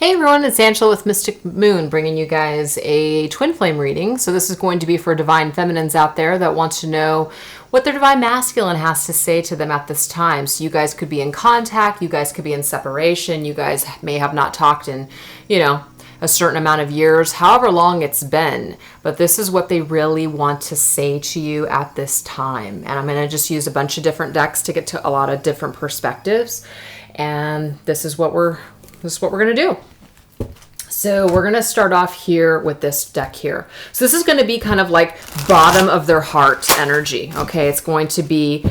Hey everyone, it's Angela with Mystic Moon, bringing you guys a twin flame reading. So this is going to be for divine feminines out there that want to know what their divine masculine has to say to them at this time. So you guys could be in contact, you guys could be in separation, you guys may have not talked in, a certain amount of years, however long it's been. But this is what they really want to say to you at this time. And I'm going to just use a bunch of different decks to get to a lot of different perspectives. And this is what we're going to do. So we're going to start off here with this deck here. So this is going to be kind of like bottom of their heart energy. Okay. It's going to be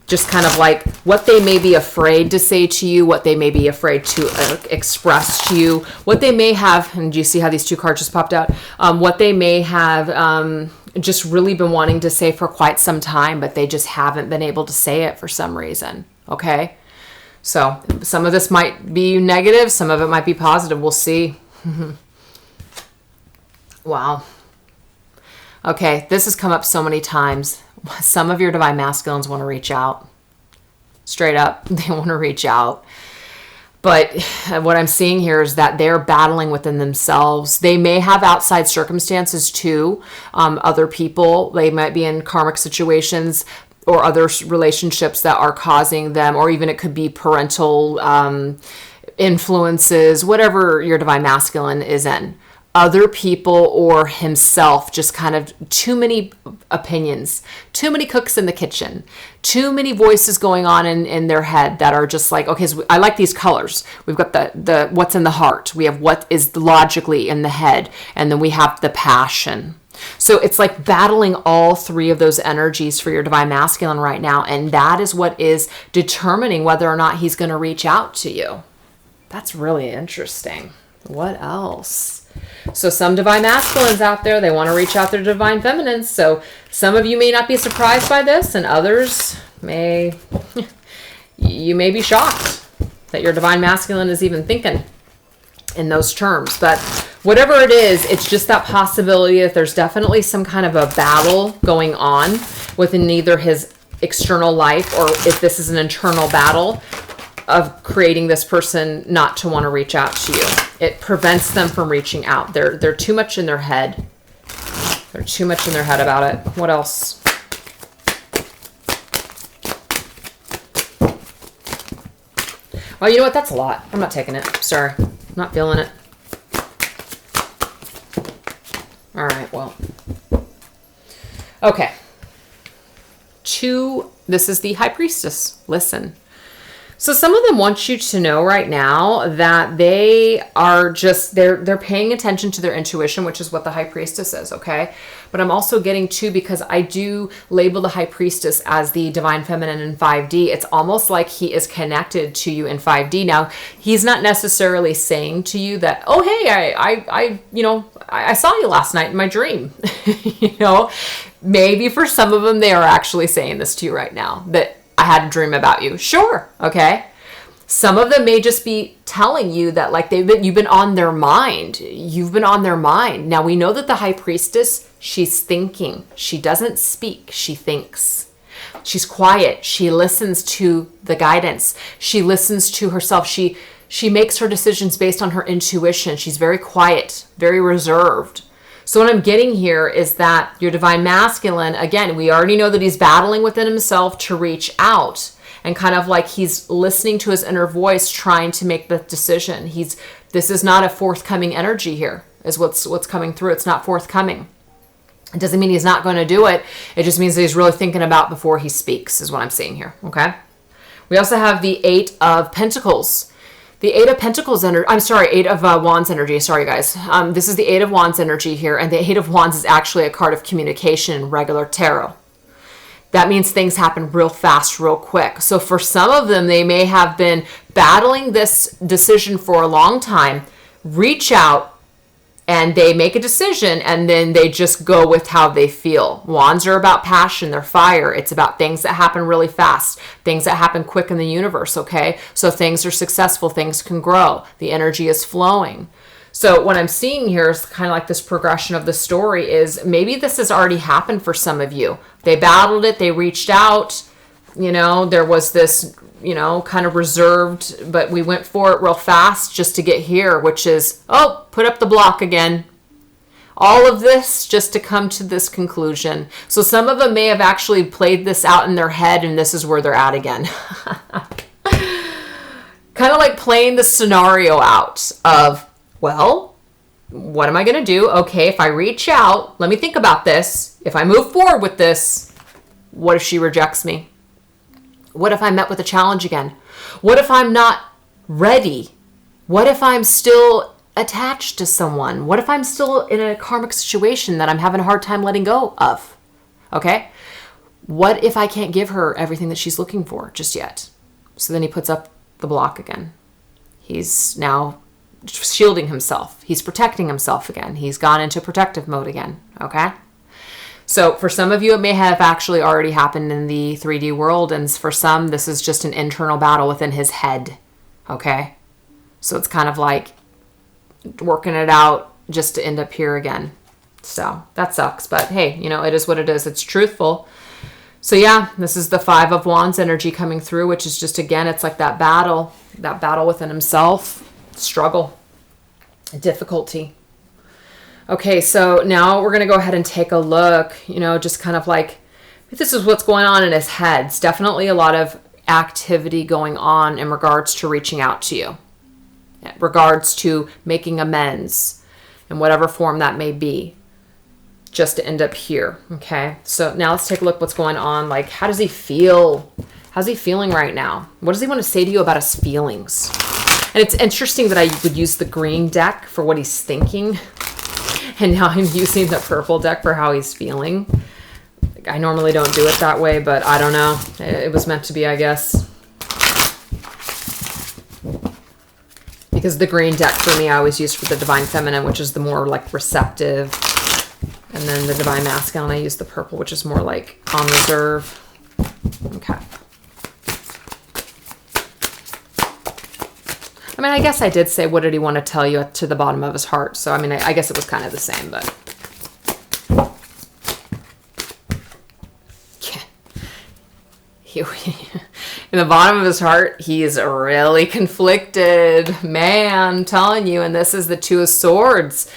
just kind of like what they may be afraid to say to you, what they may be afraid to express to you, what they may have, and do you see how these two cards just popped out? What they may have just really been wanting to say for quite some time, but they just haven't been able to say it for some reason. Okay. So some of this might be negative, some of it might be positive. We'll see. Wow. Okay, this has come up so many times. Some of your divine masculines want to reach out. Straight up, they want to reach out. But what I'm seeing here is that they're battling within themselves. They may have outside circumstances too. Other people, they might be in karmic situations or other relationships that are causing them, or even it could be parental influences, whatever your divine masculine is in. Other people or himself, just kind of too many opinions, too many cooks in the kitchen, too many voices going on in their head that are just like, okay, so I like these colors. We've got the what's in the heart. We have what is logically in the head. And then we have the passion. So it's like battling all three of those energies for your divine masculine right now. And that is what is determining whether or not he's going to reach out to you. That's really interesting. What else? So some divine masculines out there, they want to reach out to divine feminines. So some of you may not be surprised by this, and others you may be shocked that your divine masculine is even thinking in those terms. But whatever it is, it's just that possibility that there's definitely some kind of a battle going on within either his external life, or if this is an internal battle of creating this person not to want to reach out to you. It prevents them from reaching out. They're too much in their head. They're too much in their head about it. What else? Oh, you know what? That's a lot. I'm not taking it. Sorry. I'm not feeling it. All right, well. Okay. This is the High Priestess. Listen. So some of them want you to know right now that they are just, they're paying attention to their intuition, which is what the High Priestess is, okay? But I'm also getting to, because I do label the High Priestess as the divine feminine in 5D, it's almost like he is connected to you in 5D. Now, he's not necessarily saying to you that, oh, hey, I saw you last night in my dream. Maybe for some of them, they are actually saying this to you right now, that I had a dream about you. Sure. Okay. Some of them may just be telling you that like you've been on their mind. You've been on their mind. Now we know that the High Priestess, she's thinking. She doesn't speak. She thinks. She's quiet. She listens to the guidance. She listens to herself. She makes her decisions based on her intuition. She's very quiet, very reserved. So what I'm getting here is that your divine masculine, again, we already know that he's battling within himself to reach out, and kind of like he's listening to his inner voice, trying to make the decision. This is not a forthcoming energy here, is what's coming through. It's not forthcoming. It doesn't mean he's not going to do it. It just means that he's really thinking about before he speaks, is what I'm seeing here. Okay. We also have the Eight of Pentacles. The Eight of Pentacles energy, Eight of Wands energy. Sorry, guys. This is the Eight of Wands energy here. And the Eight of Wands is actually a card of communication in regular tarot. That means things happen real fast, real quick. So for some of them, they may have been battling this decision for a long time, reach out, and they make a decision, and then they just go with how they feel. Wands are about passion. They're fire. It's about things that happen really fast, things that happen quick in the universe, okay? So things are successful. Things can grow. The energy is flowing. So what I'm seeing here is kind of like this progression of the story is maybe this has already happened for some of you. They battled it. They reached out. There was this kind of reserved, but we went for it real fast just to get here, which is, put up the block again. All of this just to come to this conclusion. So some of them may have actually played this out in their head, and this is where they're at again. Kind of like playing the scenario out of, well, what am I going to do? Okay, if I reach out, let me think about this. If I move forward with this, what if she rejects me? What if I'm met with a challenge again? What if I'm not ready? What if I'm still attached to someone? What if I'm still in a karmic situation that I'm having a hard time letting go of? Okay? What if I can't give her everything that she's looking for just yet? So then he puts up the block again. He's now shielding himself. He's protecting himself again. He's gone into protective mode again. Okay? So for some of you, it may have actually already happened in the 3D world. And for some, this is just an internal battle within his head. Okay? So it's kind of like working it out just to end up here again. So that sucks. But hey, it is what it is. It's truthful. So yeah, this is the 5 of Wands energy coming through, which is just, again, it's like that battle within himself, struggle, difficulty. Okay, so now we're going to go ahead and take a look, just kind of like, this is what's going on in his head. It's definitely a lot of activity going on in regards to reaching out to you, in regards to making amends in whatever form that may be, just to end up here. Okay, so now let's take a look what's going on. Like, how does he feel? How's he feeling right now? What does he want to say to you about his feelings? And it's interesting that I would use the green deck for what he's thinking. And now I'm using the purple deck for how he's feeling. I normally don't do it that way, but I don't know. It was meant to be, I guess. Because the green deck for me, I always use for the divine feminine, which is the more like receptive. And then the divine masculine, I use the purple, which is more like on reserve. Okay. I mean, I guess I did say, what did he want to tell you to the bottom of his heart? So, I mean, I guess it was kind of the same, but. In the bottom of his heart, he's really conflicted. Man, I'm telling you, and this is the 2 of Swords.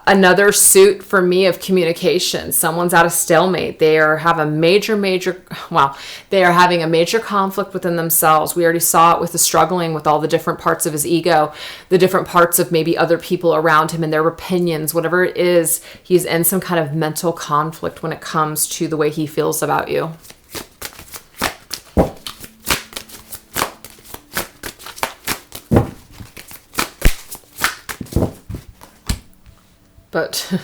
Another suit for me of communication. Someone's at a stalemate. They are having a major conflict within themselves. We already saw it with the struggling with all the different parts of his ego, the different parts of maybe other people around him and their opinions, whatever it is. He's in some kind of mental conflict when it comes to the way he feels about you. But,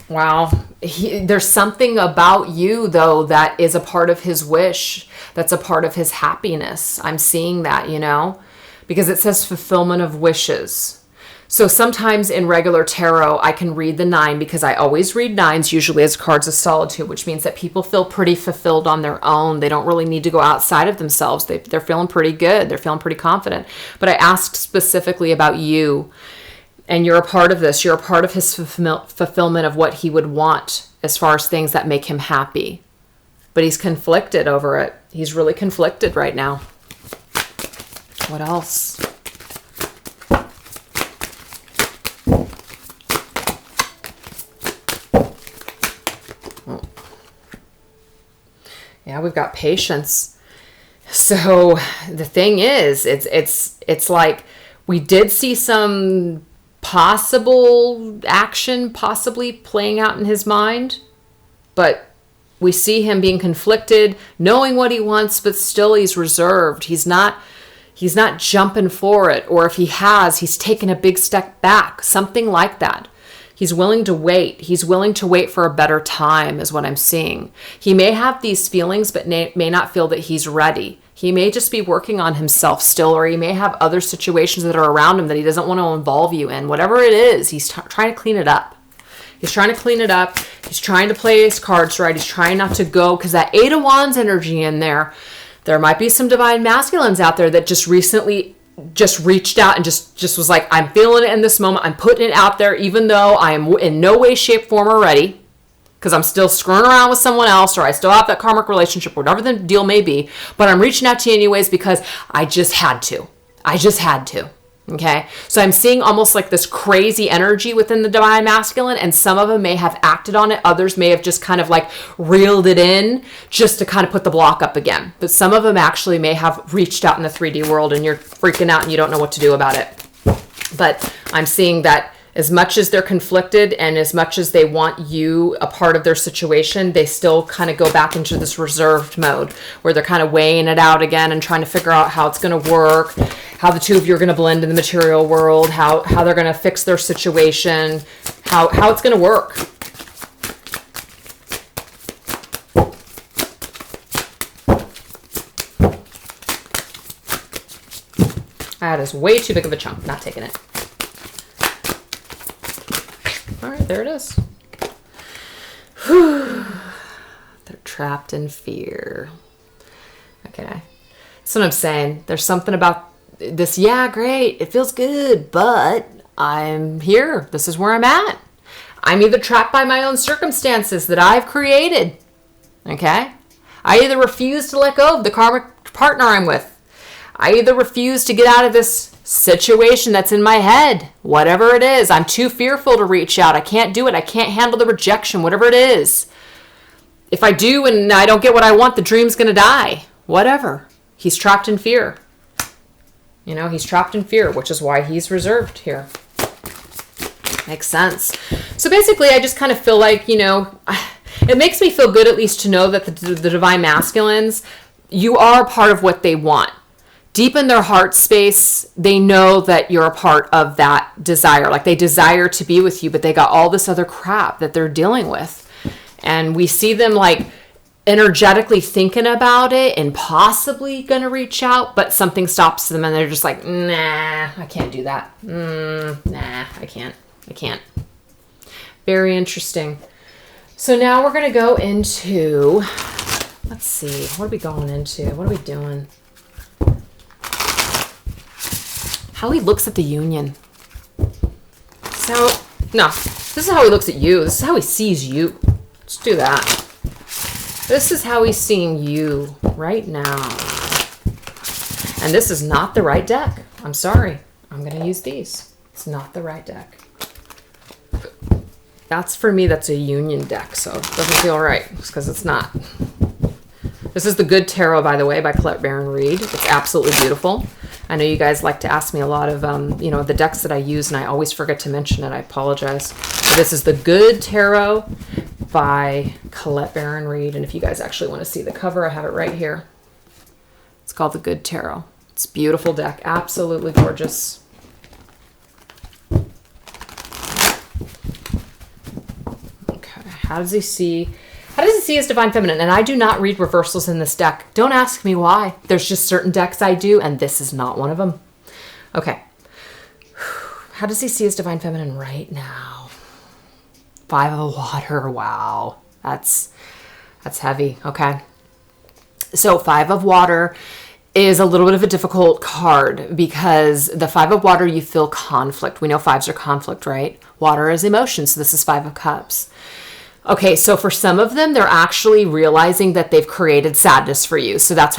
wow, there's something about you, though, that is a part of his wish. That's a part of his happiness. I'm seeing that, because it says fulfillment of wishes. So sometimes in regular tarot, I can read the 9 because I always read 9s, usually as cards of solitude, which means that people feel pretty fulfilled on their own. They don't really need to go outside of themselves. They're feeling pretty good. They're feeling pretty confident. But I asked specifically about you. And you're a part of this. You're a part of his fulfillment of what he would want as far as things that make him happy. But he's conflicted over it. He's really conflicted right now. What else? Yeah, we've got patience. So the thing is, it's like we did see some possible action possibly playing out in his mind, but we see him being conflicted, knowing what he wants, but still he's reserved. He's not jumping for it, or if he has, he's taken a big step back, something like that. He's willing to wait. He's willing to wait for a better time is what I'm seeing. He may have these feelings, but may not feel that he's ready. He may just be working on himself still, or he may have other situations that are around him that he doesn't want to involve you in. Whatever it is, he's trying to clean it up. He's trying to clean it up. He's trying to play his cards right. He's trying not to go, because that 8 of Wands energy in there might be some divine masculines out there that just recently just reached out and just was like, I'm feeling it in this moment. I'm putting it out there, even though I am in no way, shape, form, or ready. because I'm still screwing around with someone else, or I still have that karmic relationship, whatever the deal may be. But I'm reaching out to you anyways because I just had to. I just had to. Okay, so I'm seeing almost like this crazy energy within the divine masculine, and some of them may have acted on it. Others may have just kind of like reeled it in just to kind of put the block up again. But some of them actually may have reached out in the 3D world, and you're freaking out and you don't know what to do about it. But I'm seeing that as much as they're conflicted and as much as they want you a part of their situation, they still kind of go back into this reserved mode where they're kind of weighing it out again and trying to figure out how it's going to work, how the two of you are going to blend in the material world, how they're going to fix their situation, how it's going to work. That is way too big of a chunk. Not taking it. All right, there it is. Whew. They're trapped in fear. Okay. That's what I'm saying. There's something about this. Yeah, great. It feels good, but I'm here. This is where I'm at. I'm either trapped by my own circumstances that I've created. Okay. I either refuse to let go of the karmic partner I'm with. I either refuse to get out of this situation that's in my head, whatever it is. I'm too fearful to reach out. I can't do it. I can't handle the rejection, whatever it is. If I do and I don't get what I want, the dream's going to die. Whatever. He's trapped in fear. You know, he's trapped in fear, which is why he's reserved here. Makes sense. So basically, I just kind of feel like, you know, it makes me feel good at least to know that the divine masculines, you are part of what they want. Deep in their heart space, they know that you're a part of that desire. Like they desire to be with you, but they got all this other crap that they're dealing with. And we see them like energetically thinking about it and possibly going to reach out, but something stops them and they're just like, nah, I can't do that. Nah, I can't. Very interesting. So now we're going to go into, let's see, what are we going into? What are we doing? How he looks at the union. So, no, this is how he looks at you. This is how he sees you. Let's do that. This is how he's seeing you right now. And this is not the right deck. I'm sorry. I'm going to use these. It's not the right deck. That's, for me, that's a union deck, so it doesn't feel right because it's not. This is the Good Tarot, by the way, by Colette Baron Reed. It's absolutely beautiful. I know you guys like to ask me a lot of, you know, the decks that I use, and I always forget to mention it. I apologize. But this is the Good Tarot by Colette Baron Reed. And if you guys actually want to see the cover, I have it right here. It's called the Good Tarot. It's a beautiful deck. Absolutely gorgeous. Okay. How does he see his divine feminine? And I do not read reversals in this deck. Don't ask me why. There's just certain decks I do, and this is not one of them. Okay. How does he see his divine feminine right now? 5 of water. Wow. That's heavy. Okay. So 5 of water is a little bit of a difficult card because the 5 of water, you feel conflict. We know 5s are conflict, right? Water is emotion. So this is 5 of cups. Okay, so for some of them, they're actually realizing that they've created sadness for you. So that's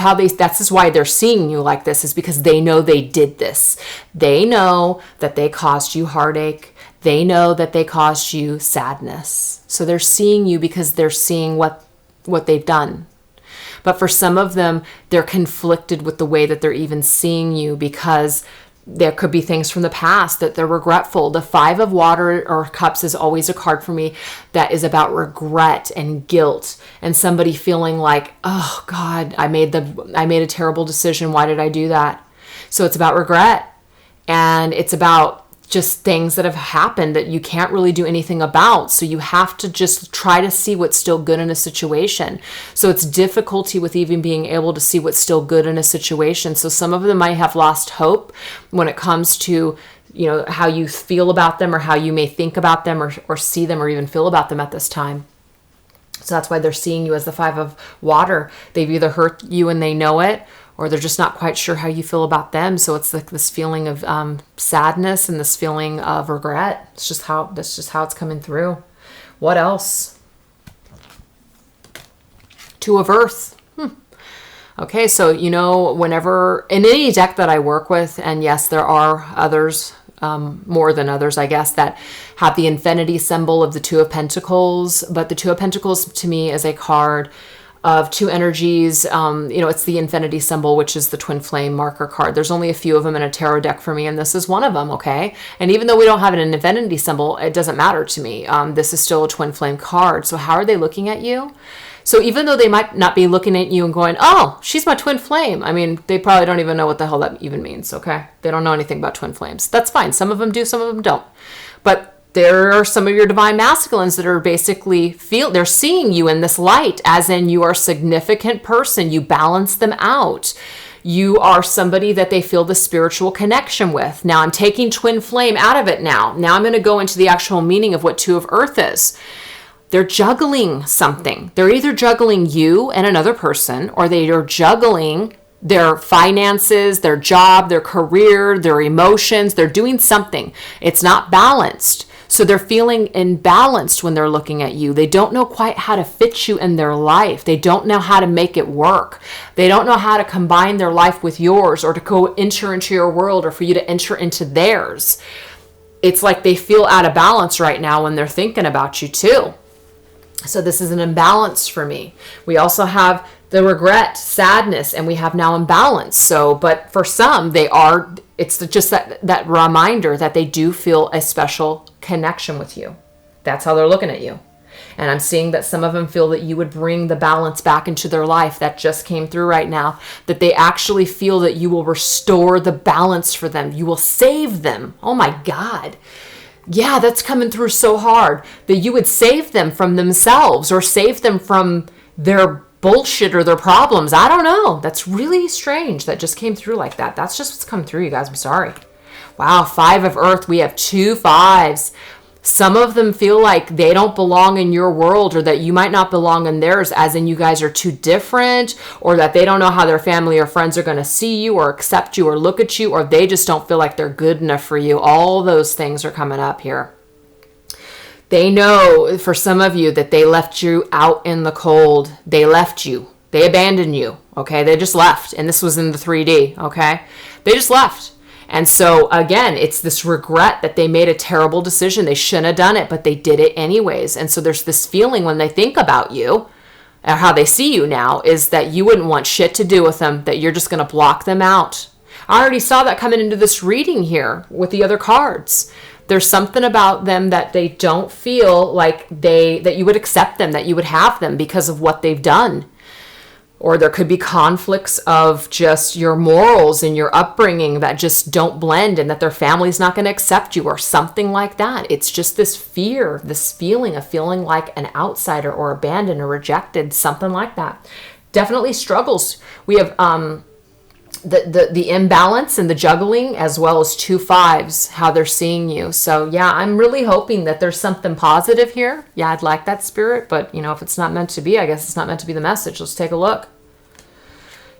why they're seeing you like this, is because they know they did this. They know that they caused you heartache. They know that they caused you sadness. So they're seeing you because they're seeing what they've done. But for some of them, they're conflicted with the way that they're even seeing you because there could be things from the past that they're regretful. The 5 of water or cups is always a card for me that is about regret and guilt and somebody feeling like, oh God, I made a terrible decision. Why did I do that? So it's about regret, and it's about just things that have happened that you can't really do anything about. So you have to just try to see what's still good in a situation. So it's difficulty with even being able to see what's still good in a situation. So some of them might have lost hope when it comes to, you know, how you feel about them or how you may think about them or see them or even feel about them at this time. So that's why they're seeing you as the 5 of water. They've either hurt you and they know it, or they're just not quite sure how you feel about them. So it's like this feeling of sadness and this feeling of regret. That's just how it's coming through. What else? Two of Earth. Okay, so, whenever, in any deck that I work with, and yes, there are others, more than others, I guess, that have the infinity symbol of the Two of Pentacles, but the Two of Pentacles to me is a card of two energies. It's the infinity symbol, which is the twin flame marker card. There's only a few of them in a tarot deck for me, and this is one of them, okay? And even though we don't have an infinity symbol, it doesn't matter to me. This is still a twin flame card. So how are they looking at you? So even though they might not be looking at you and going, oh, she's my twin flame. I mean, they probably don't even know what the hell that even means, okay? They don't know anything about twin flames. That's fine. Some of them do, some of them don't. But there are some of your divine masculines that are basically they're seeing you in this light, as in you are a significant person. You balance them out. You are somebody that they feel the spiritual connection with. Now I'm taking twin flame out of it now. Now I'm going to go into the actual meaning of what Two of Earth is. They're juggling something. They're either juggling you and another person, or they are juggling their finances, their job, their career, their emotions. They're doing something. It's not balanced. So they're feeling imbalanced when they're looking at you. They don't know quite how to fit you in their life. They don't know how to make it work. They don't know how to combine their life with yours, or to go enter into your world, or for you to enter into theirs. It's like they feel out of balance right now when they're thinking about you too. So this is an imbalance for me. We also have the regret, sadness, and we have now imbalance. So, but for some, it's just that reminder that they do feel a special connection with you. That's how they're looking at you. And I'm seeing that some of them feel that you would bring the balance back into their life. That just came through right now, that they actually feel that you will restore the balance for them. You will save them. Oh my God. Yeah, that's coming through so hard, that you would save them from themselves, or save them from their bullshit or their problems. I don't know. That's really strange. That just came through like that. That's just what's come through, you guys. I'm sorry. Wow, Five of Earth. We have 2 5s. Some of them feel like they don't belong in your world, or that you might not belong in theirs, as in you guys are too different, or that they don't know how their family or friends are going to see you or accept you or look at you, or they just don't feel like they're good enough for you. All those things are coming up here. They know, for some of you, that they left you out in the cold. They left you. They abandoned you, okay? They just left. And this was in the 3D, okay? They just left. And so, again, it's this regret that they made a terrible decision. They shouldn't have done it, but they did it anyways. And so there's this feeling when they think about you, or how they see you now, is that you wouldn't want shit to do with them, that you're just going to block them out. I already saw that coming into this reading here with the other cards. There's something about them that they don't feel like that you would accept them, that you would have them because of what they've done. Or there could be conflicts of just your morals and your upbringing that just don't blend, and that their family's not going to accept you, or something like that. It's just this fear, this feeling of feeling like an outsider, or abandoned, or rejected, something like that. Definitely struggles. We have the imbalance and the juggling, as well as 2 5s, how they're seeing you. So yeah, I'm really hoping that there's something positive here. Yeah, I'd like that, Spirit, but if it's not meant to be, I guess it's not meant to be the message. Let's take a look.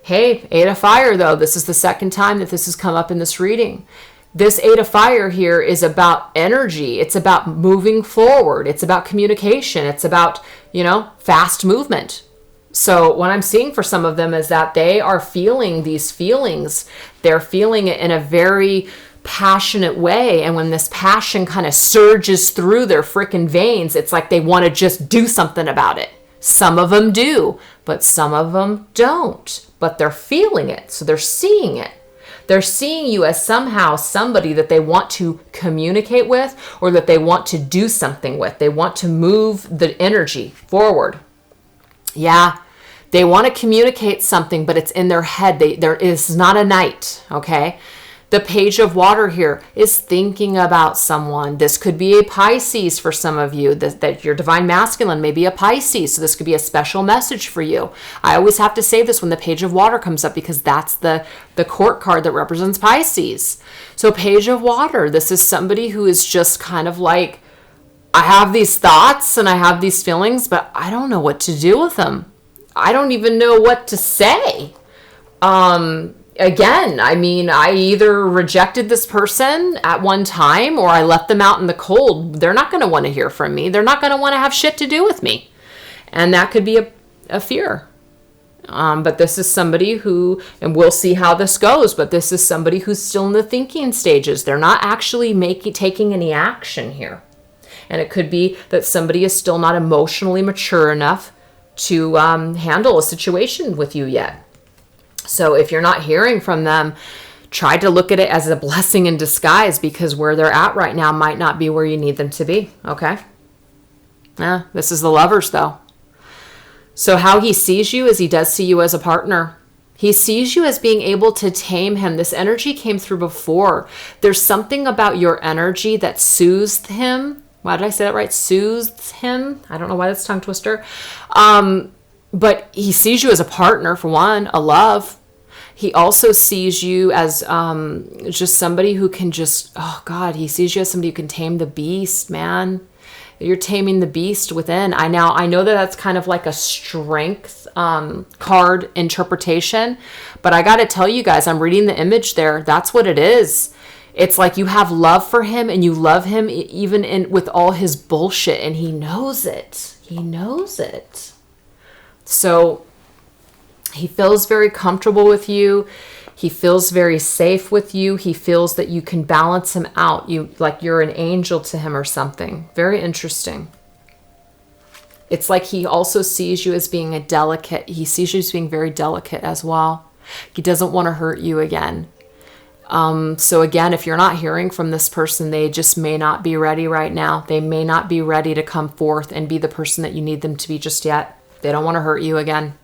Hey, 8 of Fire, though. This is the second time that this has come up in this reading. This 8 of Fire here is about energy. It's about moving forward. It's about communication. It's about, fast movement. So what I'm seeing for some of them is that they are feeling these feelings. They're feeling it in a very passionate way. And when this passion kind of surges through their freaking veins, it's like they want to just do something about it. Some of them do, but some of them don't. But they're feeling it. So they're seeing it. They're seeing you as somehow somebody that they want to communicate with, or that they want to do something with. They want to move the energy forward. Yeah, they want to communicate something, but it's in their head. There is not a night, okay? The Page of Water here is thinking about someone. This could be a Pisces for some of you, that your divine masculine may be a Pisces. So this could be a special message for you. I always have to say this when the Page of Water comes up, because that's the court card that represents Pisces. So Page of Water, this is somebody who is just kind of like, I have these thoughts and I have these feelings, but I don't know what to do with them. I don't even know what to say. Again, I either rejected this person at one time, or I left them out in the cold. They're not going to want to hear from me. They're not going to want to have shit to do with me. And that could be a fear. But this is somebody who, and we'll see how this goes, but this is somebody who's still in the thinking stages. They're not actually taking any action here. And it could be that somebody is still not emotionally mature enough to handle a situation with you yet. So if you're not hearing from them, try to look at it as a blessing in disguise, because where they're at right now might not be where you need them to be, okay? Yeah, this is the Lovers, though. So how he sees you is he does see you as a partner. He sees you as being able to tame him. This energy came through before. There's something about your energy that soothes him. Why did I say that right? Soothes him. I don't know why that's a tongue twister. But he sees you as a partner, for one, a love. He also sees you as just somebody who can just, oh God, he sees you as somebody who can tame the beast, man. You're taming the beast within. I know that that's kind of like a strength card interpretation, but I got to tell you guys, I'm reading the image there. That's what it is. It's like you have love for him and you love him even with all his bullshit, and he knows it. He knows it. So he feels very comfortable with you. He feels very safe with you. He feels that you can balance him out. Like you're an angel to him or something. Very interesting. It's like he also sees you as being he sees you as being very delicate as well. He doesn't want to hurt you again. So again, if you're not hearing from this person, they just may not be ready right now. They may not be ready to come forth and be the person that you need them to be just yet. They don't want to hurt you again.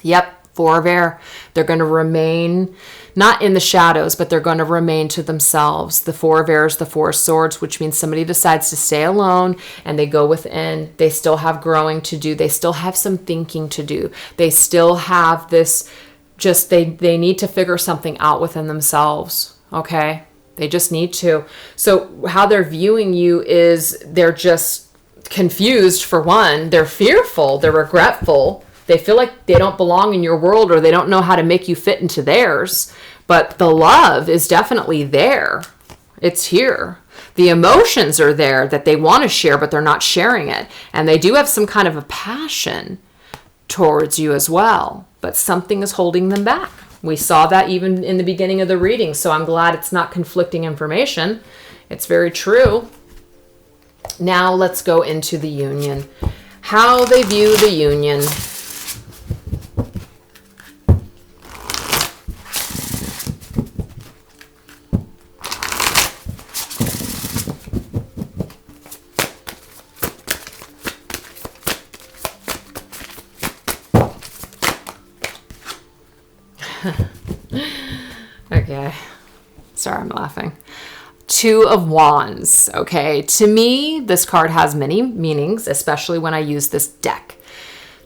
Yep. Four of Air. They're going to remain not in the shadows, but they're going to remain to themselves. The Four of Air is the Four of Swords, which means somebody decides to stay alone and they go within. They still have growing to do. They still have some thinking to do. They still have this, just they need to figure something out within themselves. Okay. They just need to. So how they're viewing you is they're just confused, for one. They're fearful. They're regretful. They feel like they don't belong in your world, or they don't know how to make you fit into theirs. But the love is definitely there. It's here. The emotions are there that they want to share, but they're not sharing it. And they do have some kind of a passion towards you as well. But something is holding them back. We saw that even in the beginning of the reading. So I'm glad it's not conflicting information. It's very true. Now let's go into the union. How they view the union. Okay. Sorry, I'm laughing. Two of Wands. Okay. To me, this card has many meanings, especially when I use this deck.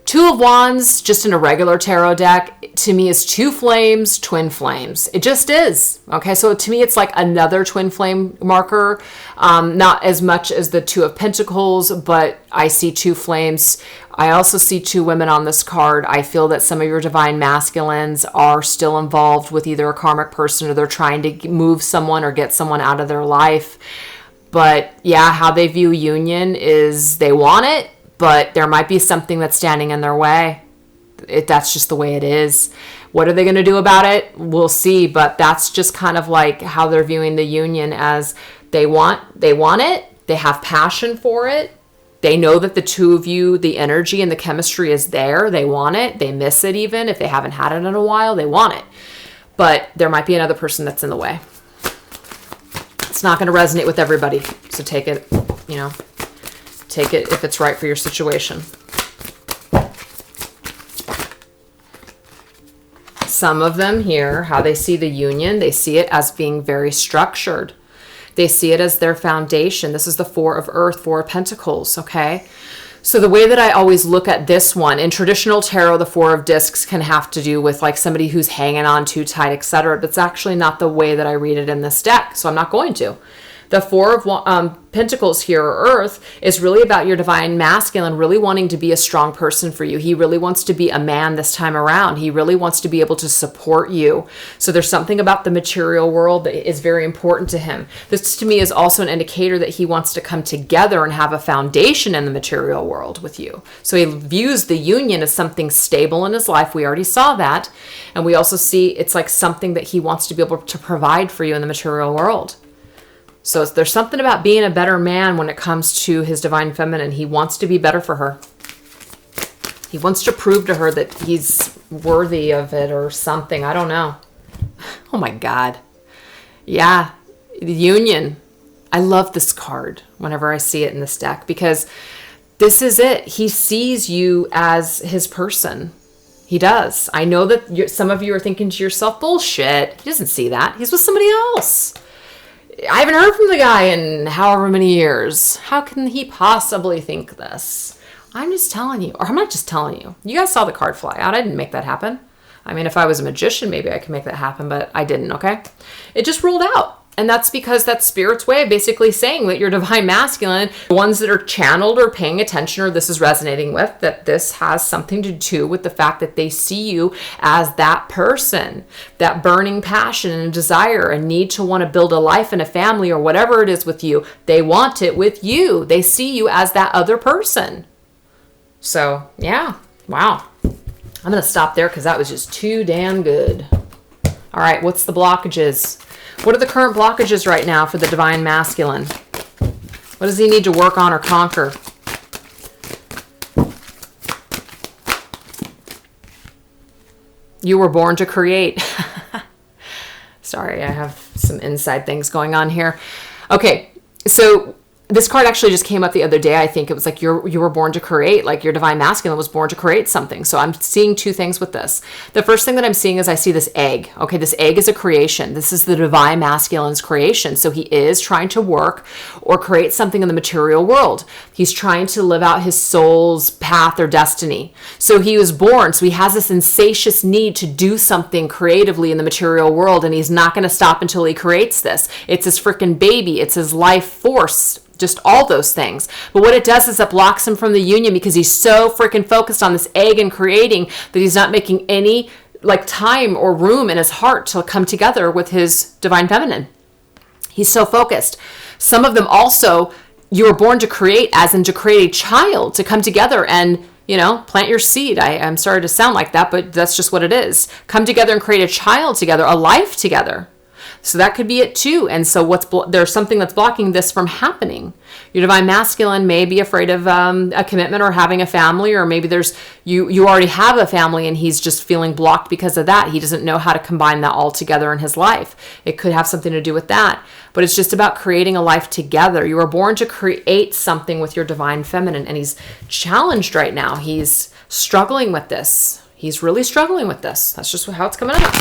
Two of Wands, just in a regular tarot deck, to me is two flames, twin flames. It just is. Okay. So to me, it's like another twin flame marker. Not as much as the Two of Pentacles, but I see two flames. I also see two women on this card. I feel that some of your divine masculines are still involved with either a karmic person, or they're trying to move someone or get someone out of their life. But yeah, how they view union is they want it, but there might be something that's standing in their way. That's just the way it is. What are they going to do about it? We'll see. But that's just kind of like how they're viewing the union, as they want it. They have passion for it. They know that the two of you, the energy and the chemistry is there. They want it. They miss it even. If they haven't had it in a while, they want it. But there might be another person that's in the way. It's not going to resonate with everybody. So take it, take it if it's right for your situation. Some of them here, how they see the union, they see it as being very structured. They see it as their foundation. This is the Four of Earth, Four of Pentacles, okay? So the way that I always look at this one, in traditional tarot, the Four of Discs can have to do with like somebody who's hanging on too tight, etc. But it's actually not the way that I read it in this deck, so I'm not going to. The Four of Pentacles here, or Earth, is really about your divine masculine really wanting to be a strong person for you. He really wants to be a man this time around. He really wants to be able to support you. So there's something about the material world that is very important to him. This to me is also an indicator that he wants to come together and have a foundation in the material world with you. So he views the union as something stable in his life. We already saw that. And we also see it's like something that he wants to be able to provide for you in the material world. So there's something about being a better man when it comes to his divine feminine. He wants to be better for her. He wants to prove to her that he's worthy of it or something. I don't know. Oh my God. Yeah. The union. I love this card whenever I see it in this deck because this is it. He sees you as his person. He does. I know that some of you are thinking to yourself, bullshit. He doesn't see that. He's with somebody else. I haven't heard from the guy in however many years. How can he possibly think this? I'm just telling you, or I'm not just telling you. You guys saw the card fly out. I didn't make that happen. I mean, if I was a magician, maybe I could make that happen, but I didn't, okay? It just rolled out. And that's because that's Spirit's way of basically saying that your divine masculine, the ones that are channeled or paying attention or this is resonating with, that this has something to do with the fact that they see you as that person, that burning passion and desire, a need to want to build a life and a family or whatever it is with you. They want it with you. They see you as that other person. So, yeah. Wow. I'm going to stop there because that was just too damn good. All right. What's the blockages? What are the current blockages right now for the divine masculine? What does he need to work on or conquer? You were born to create. Sorry, I have some inside things going on here. Okay, so this card actually just came up the other day. I think it was like you were born to create, like your divine masculine was born to create something. So I'm seeing two things with this. The first thing that I'm seeing is I see this egg. Okay, this egg is a creation. This is the divine masculine's creation. So he is trying to work or create something in the material world. He's trying to live out his soul's path or destiny. So he was born. So he has this insatious need to do something creatively in the material world. And he's not going to stop until he creates this. It's his freaking baby. It's his life force. Just all those things. But what it does is it blocks him from the union because he's so freaking focused on this egg and creating that he's not making any like time or room in his heart to come together with his divine feminine. He's so focused. Some of them also, you were born to create, as in to create a child, to come together and, you know, plant your seed. I'm sorry to sound like that, but that's just what it is. Come together and create a child together, a life together. So that could be it too. And so there's something that's blocking this from happening. Your divine masculine may be afraid of a commitment or having a family, or maybe there's you already have a family and he's just feeling blocked because of that. He doesn't know how to combine that all together in his life. It could have something to do with that. But it's just about creating a life together. You were born to create something with your divine feminine, and he's challenged right now. He's struggling with this. He's really struggling with this. That's just how it's coming up.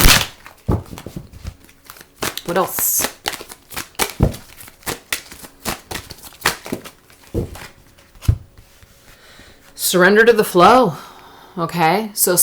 What else? Surrender to the flow. Okay. So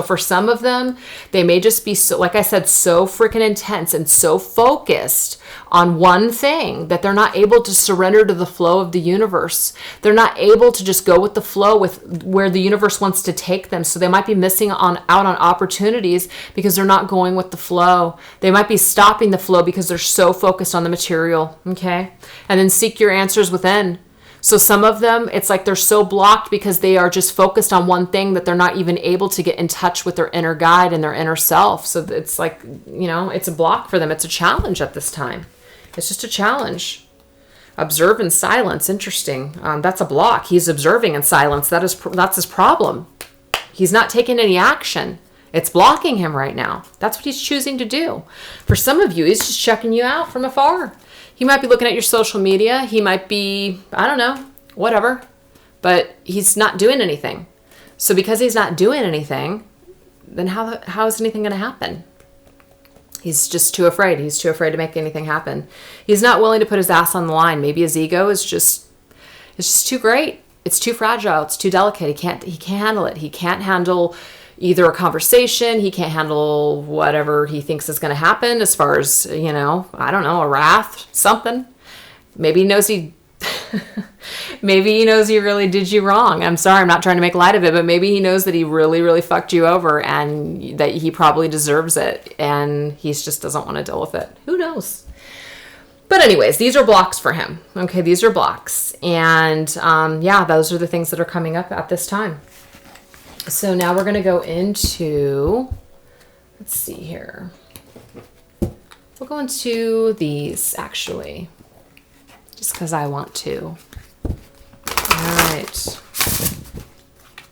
for some of them, they may just be so, like I said, so freaking intense and so focused on one thing that they're not able to surrender to the flow of the universe. They're not able to just go with the flow with where the universe wants to take them. So they might be missing out on opportunities because they're not going with the flow. They might be stopping the flow because they're so focused on the material. Okay. And then seek your answers within. So some of them, it's like they're so blocked because they are just focused on one thing that they're not even able to get in touch with their inner guide and their inner self. So it's like, you know, it's a block for them. It's a challenge at this time. It's just a challenge. Observe in silence. Interesting. That's a block. He's observing in silence. That's his problem. He's not taking any action. It's blocking him right now. That's what he's choosing to do. For some of you, he's just checking you out from afar. He might be looking at your social media. He might be, I don't know, whatever. But he's not doing anything. So because he's not doing anything, then how is anything going to happen? He's just too afraid. He's too afraid to make anything happen. He's not willing to put his ass on the line. Maybe his ego is just, it's just too great. It's too fragile. It's too delicate. He can't handle it. He can't handle either a conversation. He can't handle whatever he thinks is going to happen as far as, you know, I don't know, a wrath, something. Maybe he knows maybe he knows he really did you wrong. I'm sorry, I'm not trying to make light of it, but maybe he knows that he really, really fucked you over and that he probably deserves it and he just doesn't want to deal with it. Who knows? But anyways, these are blocks for him. Okay, these are blocks. And yeah, those are the things that are coming up at this time. So now we're going to go into, let's see here. We'll go into these actually, just because I want to. All right.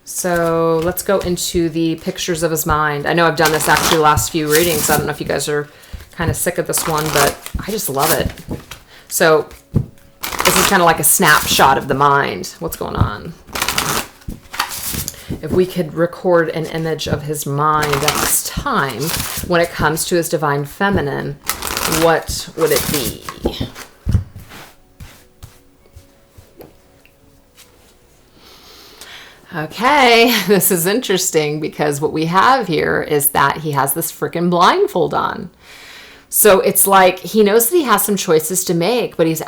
So let's go into the pictures of his mind. I know I've done this actually the last few readings. I don't know if you guys are kind of sick of this one, but I just love it. So this is kind of like a snapshot of the mind. What's going on? If we could record an image of his mind at this time when it comes to his divine feminine, what would it be? Okay, this is interesting because what we have here is that he has this freaking blindfold on. So it's like he knows that he has some choices to make, but he's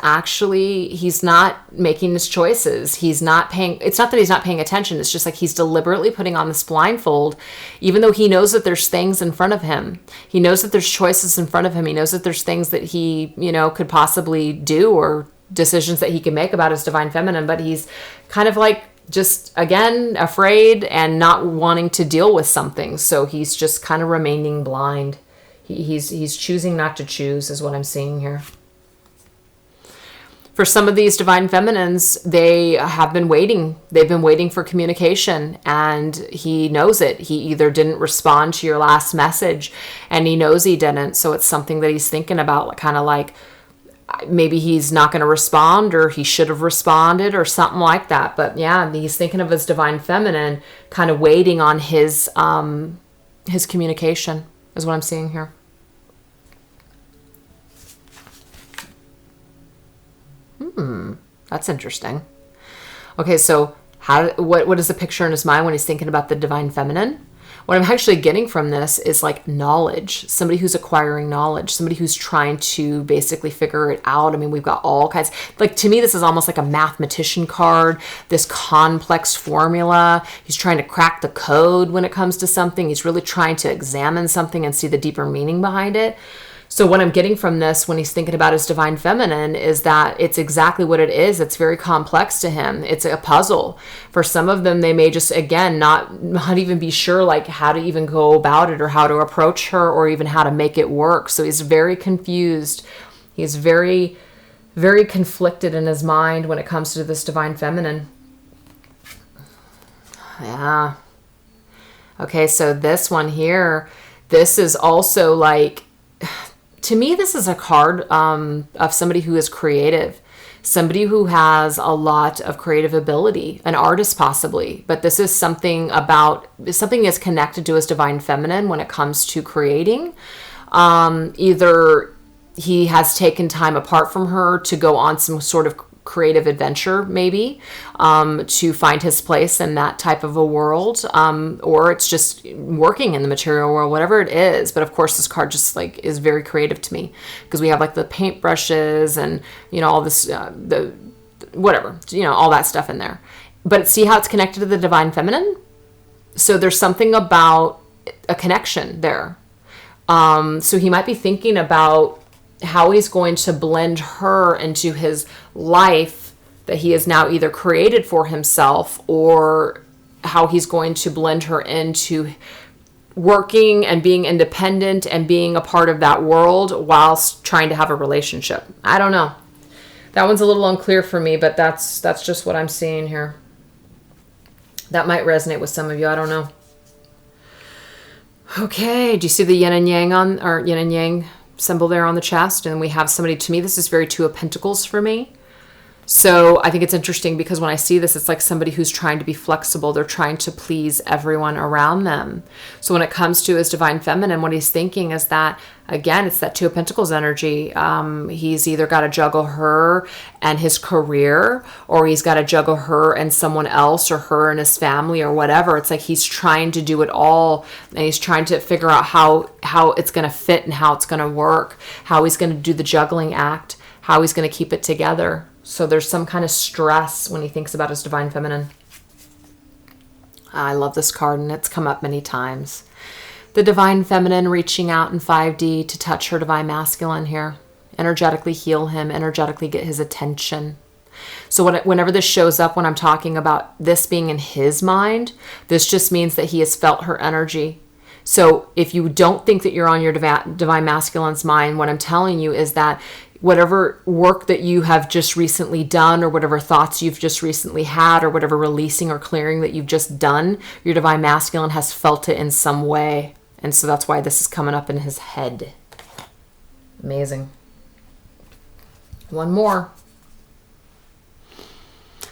not making his choices. It's not that he's not paying attention. It's just like he's deliberately putting on this blindfold, even though he knows that there's things in front of him. He knows that there's choices in front of him. He knows that there's things that he, could possibly do or decisions that he can make about his divine feminine, but he's kind of like, just again afraid and not wanting to deal with something, so he's just kind of remaining blind. He's choosing not to choose is what I'm seeing here. For some of these divine feminines, they have been waiting. They've been waiting for communication, and he knows it. He either didn't respond to your last message, and he knows he didn't, so it's something that he's thinking about, kind of like maybe he's not going to respond, or he should have responded, or something like that. But yeah, he's thinking of his divine feminine, kind of waiting on his communication is what I'm seeing here. That's interesting. Okay, so what is the picture in his mind when he's thinking about the divine feminine? What I'm actually getting from this is like knowledge, somebody who's acquiring knowledge, somebody who's trying to basically figure it out. I mean, we've got all kinds, like to me, this is almost like a mathematician card, this complex formula. He's trying to crack the code when it comes to something. He's really trying to examine something and see the deeper meaning behind it. So what I'm getting from this when he's thinking about his divine feminine is that it's exactly what it is. It's very complex to him. It's a puzzle. For some of them, they may just, again, not even be sure like how to even go about it or how to approach her or even how to make it work. So he's very confused. He's very, very conflicted in his mind when it comes to this divine feminine. Yeah. Okay, so this one here, this is also like, to me, this is a card of somebody who is creative, somebody who has a lot of creative ability, an artist possibly, but this is something is connected to his divine feminine when it comes to creating. Either he has taken time apart from her to go on some sort of creative adventure, maybe, to find his place in that type of a world, or it's just working in the material world, whatever it is. But of course, this card just like is very creative to me because we have like the paintbrushes and all this, the whatever, all that stuff in there. But see how it's connected to the divine feminine? So there's something about a connection there. So he might be thinking about how he's going to blend her into his life that he has now either created for himself, or how he's going to blend her into working and being independent and being a part of that world whilst trying to have a relationship. I don't know. That one's a little unclear for me, but that's just what I'm seeing here. That might resonate with some of you. I don't know. Okay. Do you see the yin and yang symbol there on the chest? And we have somebody, to me, this is very Two of Pentacles for me. So I think it's interesting because when I see this, it's like somebody who's trying to be flexible. They're trying to please everyone around them. So when it comes to his divine feminine, what he's thinking is that, again, it's that Two of Pentacles energy. He's either got to juggle her and his career, or he's got to juggle her and someone else, or her and his family, or whatever. It's like he's trying to do it all, and he's trying to figure out how it's going to fit and how it's going to work, how he's going to do the juggling act, how he's going to keep it together. So there's some kind of stress when he thinks about his divine feminine. I love this card, and it's come up many times. The divine feminine reaching out in 5D to touch her divine masculine here. Energetically heal him, energetically get his attention. So whenever this shows up, when I'm talking about this being in his mind, this just means that he has felt her energy. So if you don't think that you're on your divine masculine's mind, what I'm telling you is that whatever work that you have just recently done, or whatever thoughts you've just recently had, or whatever releasing or clearing that you've just done, your divine masculine has felt it in some way. And so that's why this is coming up in his head. Amazing. One more.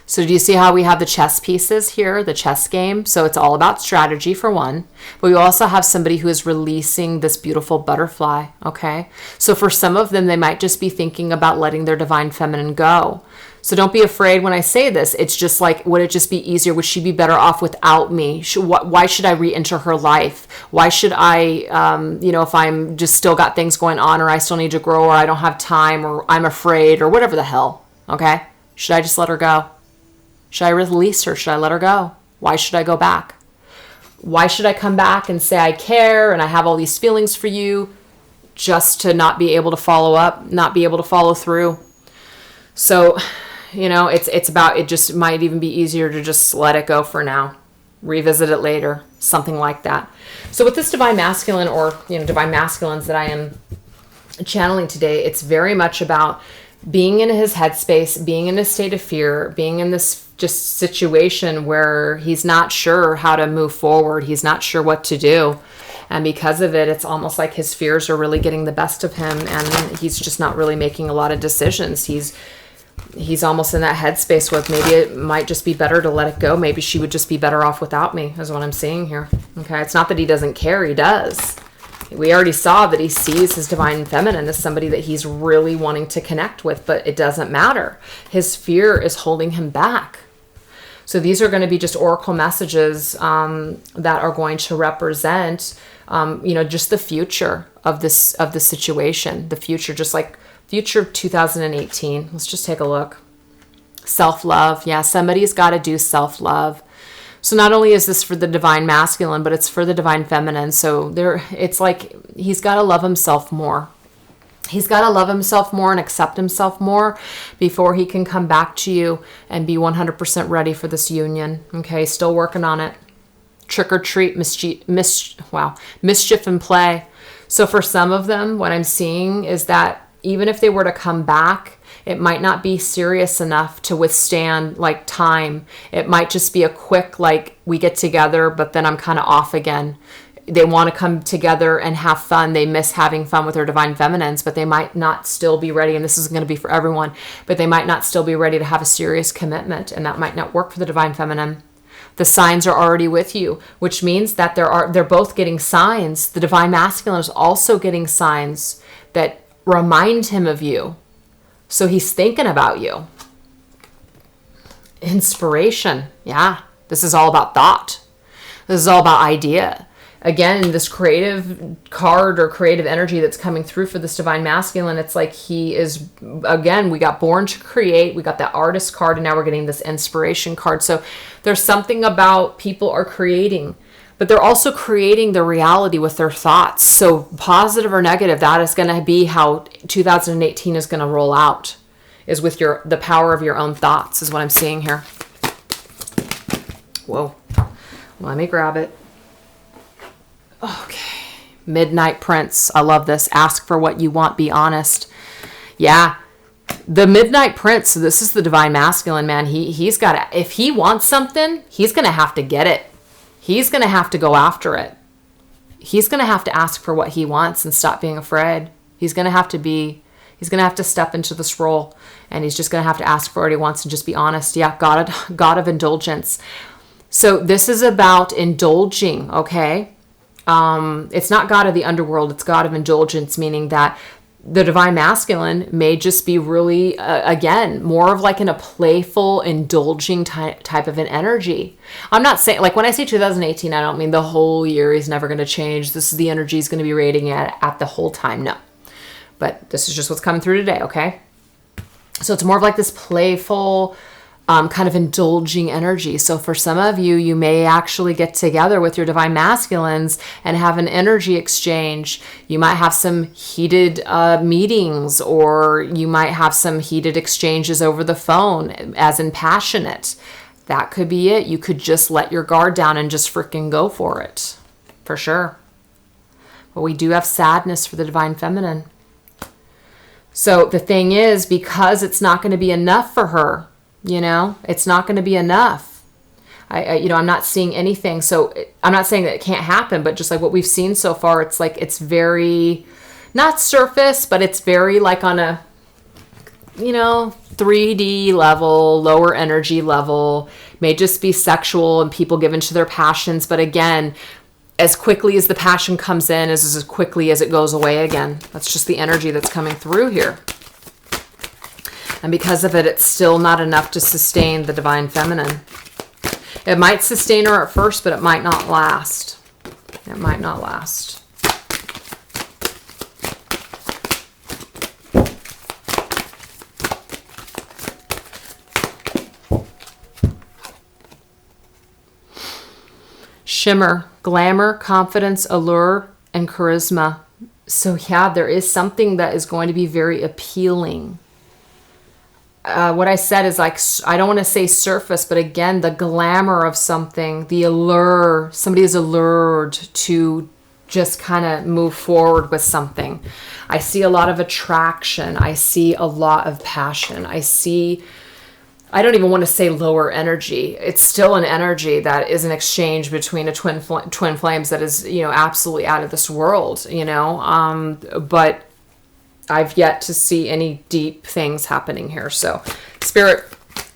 So do you see how we have the chess pieces here, the chess game? So it's all about strategy for one, but we also have somebody who is releasing this beautiful butterfly, okay? So for some of them, they might just be thinking about letting their divine feminine go. So don't be afraid when I say this. It's just like, would it just be easier? Would she be better off without me? Why should I re-enter her life? Why should I, if I'm just still got things going on, or I still need to grow, or I don't have time, or I'm afraid, or whatever the hell, okay? Should I just let her go? Should I release her? Should I let her go? Why should I go back? Why should I come back and say I care and I have all these feelings for you, just to not be able to follow up, not be able to follow through? So, it's about, it just might even be easier to just let it go for now. Revisit it later, something like that. So with this divine masculine, or, divine masculines that I am channeling today, it's very much about being in his headspace, being in a state of fear, being in this just situation where he's not sure how to move forward. He's not sure what to do. And because of it, it's almost like his fears are really getting the best of him, and he's just not really making a lot of decisions. He's almost in that headspace with, maybe it might just be better to let it go. Maybe she would just be better off without me, is what I'm seeing here. Okay. It's not that he doesn't care. He does. We already saw that he sees his divine feminine as somebody that he's really wanting to connect with, but it doesn't matter. His fear is holding him back. So these are going to be just oracle messages that are going to represent, just the future of the situation, the future, just like future of 2018. Let's just take a look. Self-love. Yeah, somebody's got to do self-love. So not only is this for the divine masculine, but it's for the divine feminine. So it's like he's got to love himself more. He's got to love himself more and accept himself more before he can come back to you and be 100% ready for this union. Okay, still working on it. Trick or treat, mischief and play. So for some of them, what I'm seeing is that even if they were to come back, it might not be serious enough to withstand like time. It might just be a quick, like, we get together, but then I'm kind of off again. They want to come together and have fun. They miss having fun with their divine feminines, but they might not still be ready. And this is going to be for everyone, but they might not still be ready to have a serious commitment. And that might not work for the divine feminine. The signs are already with you, which means that they're both getting signs. The divine masculine is also getting signs that remind him of you. So he's thinking about you. Inspiration. Yeah. This is all about thought. This is all about idea. Again, this creative card or creative energy that's coming through for this divine masculine, it's like he is, again, we got born to create, we got that artist card, and now we're getting this inspiration card. So there's something about people are creating, but they're also creating the reality with their thoughts. So positive or negative, that is going to be how 2018 is going to roll out, is with the power of your own thoughts, is what I'm seeing here. Whoa. Let me grab it. Okay. Midnight Prince. I love this. Ask for what you want. Be honest. Yeah. The Midnight Prince. So this is the divine masculine, man. He's got to, if he wants something, he's going to have to get it. He's going to have to go after it. He's going to have to ask for what he wants and stop being afraid. He's going to have to step into this role, and he's just going to have to ask for what he wants and just be honest. Yeah. God of indulgence. So this is about indulging. Okay. It's not God of the underworld. It's God of indulgence, meaning that the divine masculine may just be really, again, more of like in a playful, indulging type of an energy. I'm not saying, like when I say 2018, I don't mean the whole year is never going to change. This is the energy is going to be rating at the whole time. No. But this is just what's coming through today, okay? So it's more of like this playful, kind of indulging energy. So for some of you, you may actually get together with your divine masculines and have an energy exchange. You might have some heated meetings, or you might have some heated exchanges over the phone, as in passionate. That could be it. You could just let your guard down and just freaking go for it. For sure. But we do have sadness for the divine feminine. So the thing is, because it's not going to be enough for her, it's not going to be enough. I'm not seeing anything. So I'm not saying that it can't happen, but just like what we've seen so far, it's like, it's very, not surface, but it's very like on a, 3D level, lower energy level, may just be sexual and people give into their passions. But again, as quickly as the passion comes in, as quickly as it goes away again. That's just the energy that's coming through here. And because of it, it's still not enough to sustain the divine feminine. It might sustain her at first, but it might not last. It might not last. Shimmer, glamour, confidence, allure, and charisma. So yeah, there is something that is going to be very appealing. What I said is like, I don't want to say surface, but again, the glamour of something, the allure, somebody is allured to just kind of move forward with something. I see a lot of attraction. I see a lot of passion. I don't even want to say lower energy. It's still an energy that is an exchange between a twin flames that is, absolutely out of this world, but I've yet to see any deep things happening here. So Spirit,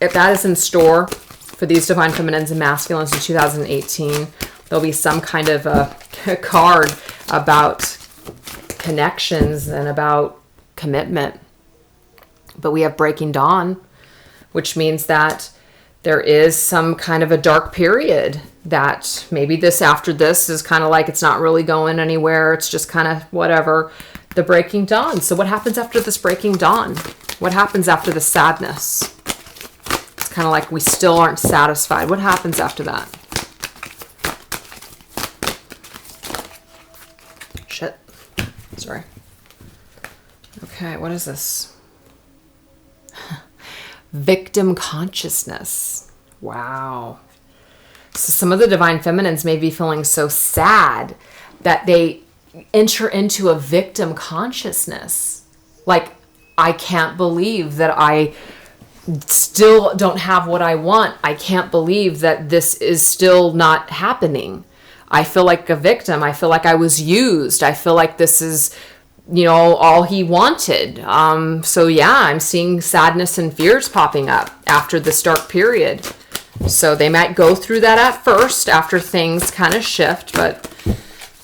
if that is in store for these divine feminines and masculines in 2018, there'll be some kind of a card about connections and about commitment. But we have Breaking Dawn, which means that there is some kind of a dark period that maybe after this is kind of like it's not really going anywhere. It's just kind of whatever. The Breaking Dawn. So what happens after this Breaking Dawn? What happens after the sadness? It's kind of like we still aren't satisfied. What happens after that? Shit. Sorry. Okay, what is this? Victim consciousness. Wow. So some of the divine feminines may be feeling so sad that they enter into a victim consciousness. Like, I can't believe that I still don't have what I want. I can't believe that this is still not happening. I feel like a victim. I feel like I was used. I feel like this is all he wanted. So yeah, I'm seeing sadness and fears popping up after this dark period. So they might go through that at first after things kind of shift, but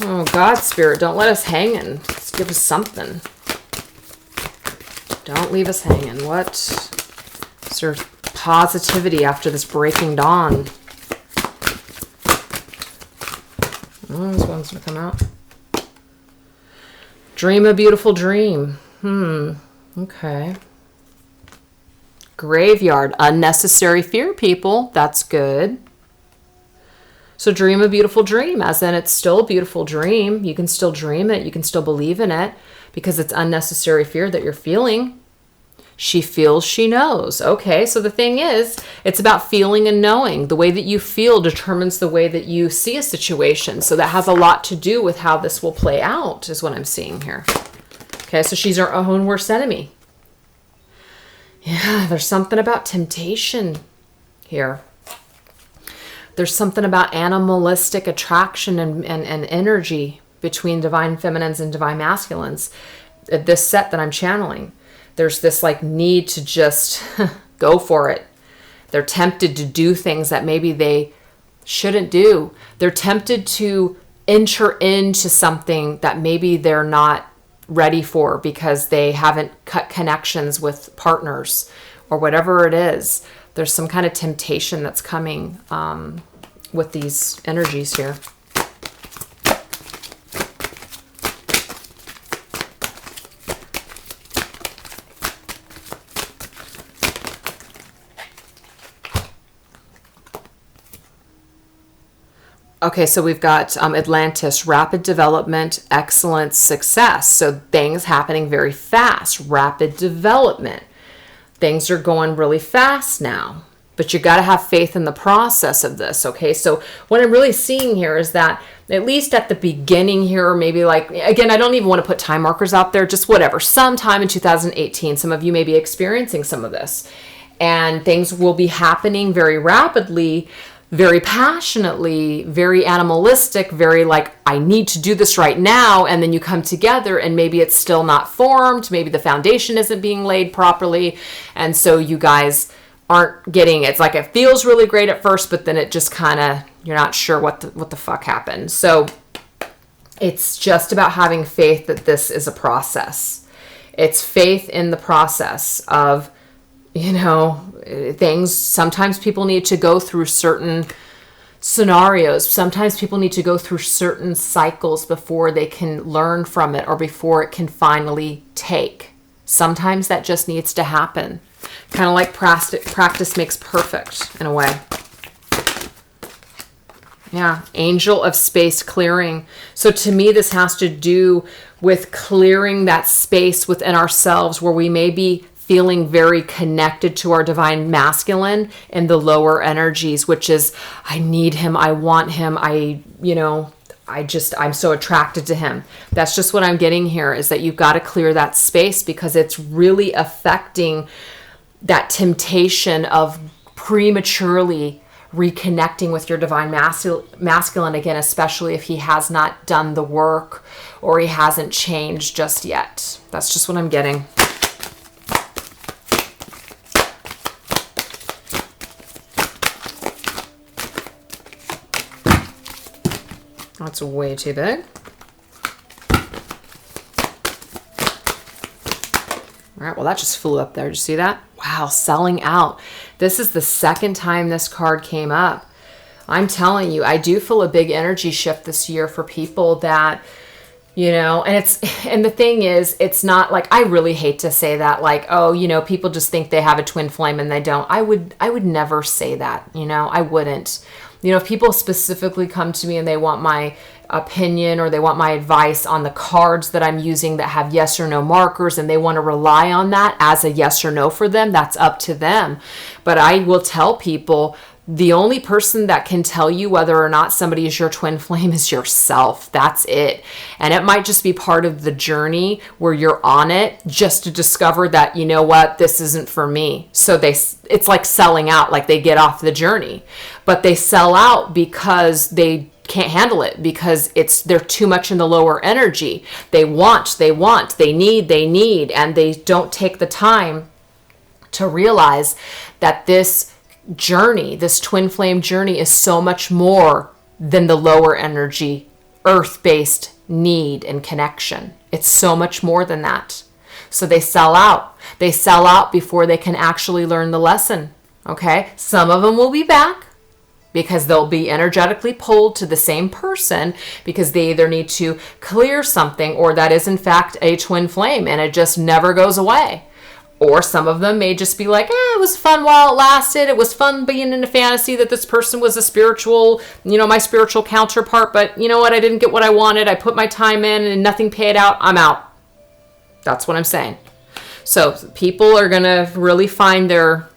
oh God, Spirit, don't let us hanging. Let's give us something. Don't leave us hanging. What is there positivity after this Breaking Dawn? Oh, this one's gonna come out. Dream a beautiful dream. Okay. Graveyard. Unnecessary fear, people. That's good. So dream a beautiful dream, as in it's still a beautiful dream. You can still dream it. You can still believe in it because it's unnecessary fear that you're feeling. She feels she knows. Okay, so the thing is, it's about feeling and knowing. The way that you feel determines the way that you see a situation. So that has a lot to do with how this will play out, is what I'm seeing here. Okay, so she's her own worst enemy. Yeah, there's something about temptation here. There's something about animalistic attraction and energy between divine feminines and divine masculines. This set that I'm channeling. There's this like need to just go for it. They're tempted to do things that maybe they shouldn't do. They're tempted to enter into something that maybe they're not ready for because they haven't cut connections with partners or whatever it is. There's some kind of temptation that's coming with these energies here. Okay, so we've got Atlantis, rapid development, excellence, success. So things happening very fast, rapid development. Things are going really fast now, but you got to have faith in the process of this. Okay, so what I'm really seeing here is that at least at the beginning here, or maybe like, again, I don't even want to put time markers out there, just whatever, sometime in 2018, some of you may be experiencing some of this, and things will be happening very rapidly, very passionately, very animalistic, very like, I need to do this right now. And then you come together and maybe it's still not formed. Maybe the foundation isn't being laid properly. And so you guys aren't getting, it's like, it feels really great at first, but then it just kind of, you're not sure what the fuck happened. So it's just about having faith that this is a process. It's faith in the process of, you know, things. Sometimes people need to go through certain scenarios. Sometimes people need to go through certain cycles before they can learn from it or before it can finally take. Sometimes that just needs to happen. Kind of like practice makes perfect in a way. Yeah, angel of space clearing. So to me, this has to do with clearing that space within ourselves where we may be feeling very connected to our divine masculine and the lower energies, which is, I need him, I want him, I'm so attracted to him. That's just what I'm getting here, is that you've got to clear that space because it's really affecting that temptation of prematurely reconnecting with your divine masculine again, especially if he has not done the work or he hasn't changed just yet. That's just what I'm getting. That's way too big. All right, well, that just flew up there. Did you see that? Wow, selling out. This is the second time this card came up. I'm telling you, I do feel a big energy shift this year for people that, you know, and the thing is, it's not like, I really hate to say that, like, oh, you know, people just think they have a twin flame and they don't. I would never say that, you know, I wouldn't. You know, if people specifically come to me and they want my opinion or they want my advice on the cards that I'm using that have yes or no markers and they want to rely on that as a yes or no for them, that's up to them. But I will tell people, the only person that can tell you whether or not somebody is your twin flame is yourself. That's it. And it might just be part of the journey where you're on it just to discover that, you know what, this isn't for me. So it's like selling out, like they get off the journey, but they sell out because they can't handle it, because they're too much in the lower energy. They want, they need, and they don't take the time to realize that this journey, this twin flame journey, is so much more than the lower energy, earth-based need and connection. It's so much more than that. So they sell out. They sell out before they can actually learn the lesson. Okay? Some of them will be back because they'll be energetically pulled to the same person because they either need to clear something or that is in fact a twin flame and it just never goes away. Or some of them may just be like, it was fun while it lasted. It was fun being in a fantasy that this person was a spiritual, you know, my spiritual counterpart. But you know what? I didn't get what I wanted. I put my time in and nothing paid out. I'm out. That's what I'm saying. So people are going to really find their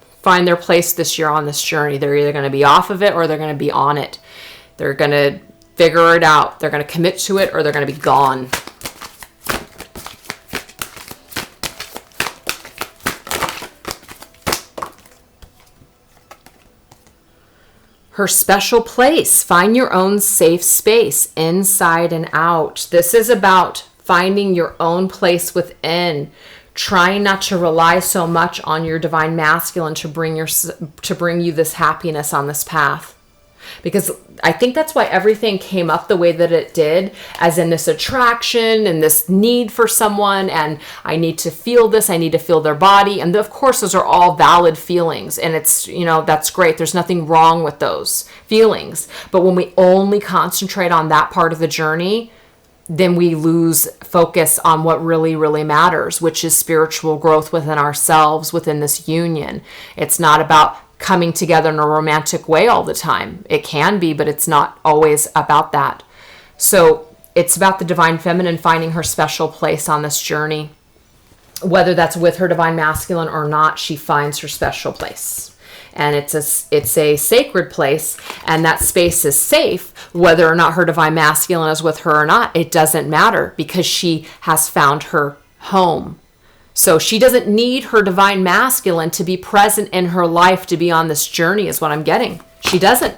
place this year on this journey. They're either going to be off of it or they're going to be on it. They're going to figure it out. They're going to commit to it or they're going to be gone. Her special place. Find your own safe space inside and out. This is about finding your own place within. Trying not to rely so much on your divine masculine to bring you this happiness on this path. Because I think that's why everything came up the way that it did, as in this attraction and this need for someone, and I need to feel this, I need to feel their body. And of course, those are all valid feelings, and it's, you know, that's great. There's nothing wrong with those feelings. But when we only concentrate on that part of the journey, then we lose focus on what really, really matters, which is spiritual growth within ourselves, within this union. It's not about coming together in a romantic way all the time. It can be, but it's not always about that. So it's about the divine feminine finding her special place on this journey. Whether that's with her divine masculine or not, she finds her special place. And it's a sacred place, and that space is safe. Whether or not her divine masculine is with her or not, it doesn't matter, because she has found her home. So she doesn't need her divine masculine to be present in her life to be on this journey, is what I'm getting. She doesn't.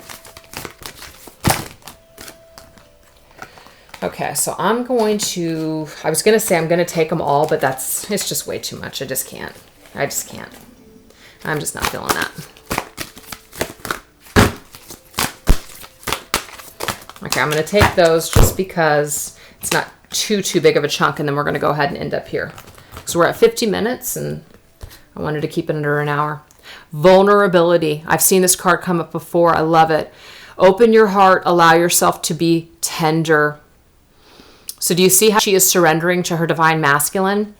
Okay, so I was going to say I'm going to take them all, but it's just way too much. I just can't. I'm just not feeling that. Okay, I'm going to take those just because it's not too big of a chunk, and then we're going to go ahead and end up here. So we're at 50 minutes, and I wanted to keep it under an hour. Vulnerability. I've seen this card come up before. I love it. Open your heart. Allow yourself to be tender. So do you see how she is surrendering to her divine masculine?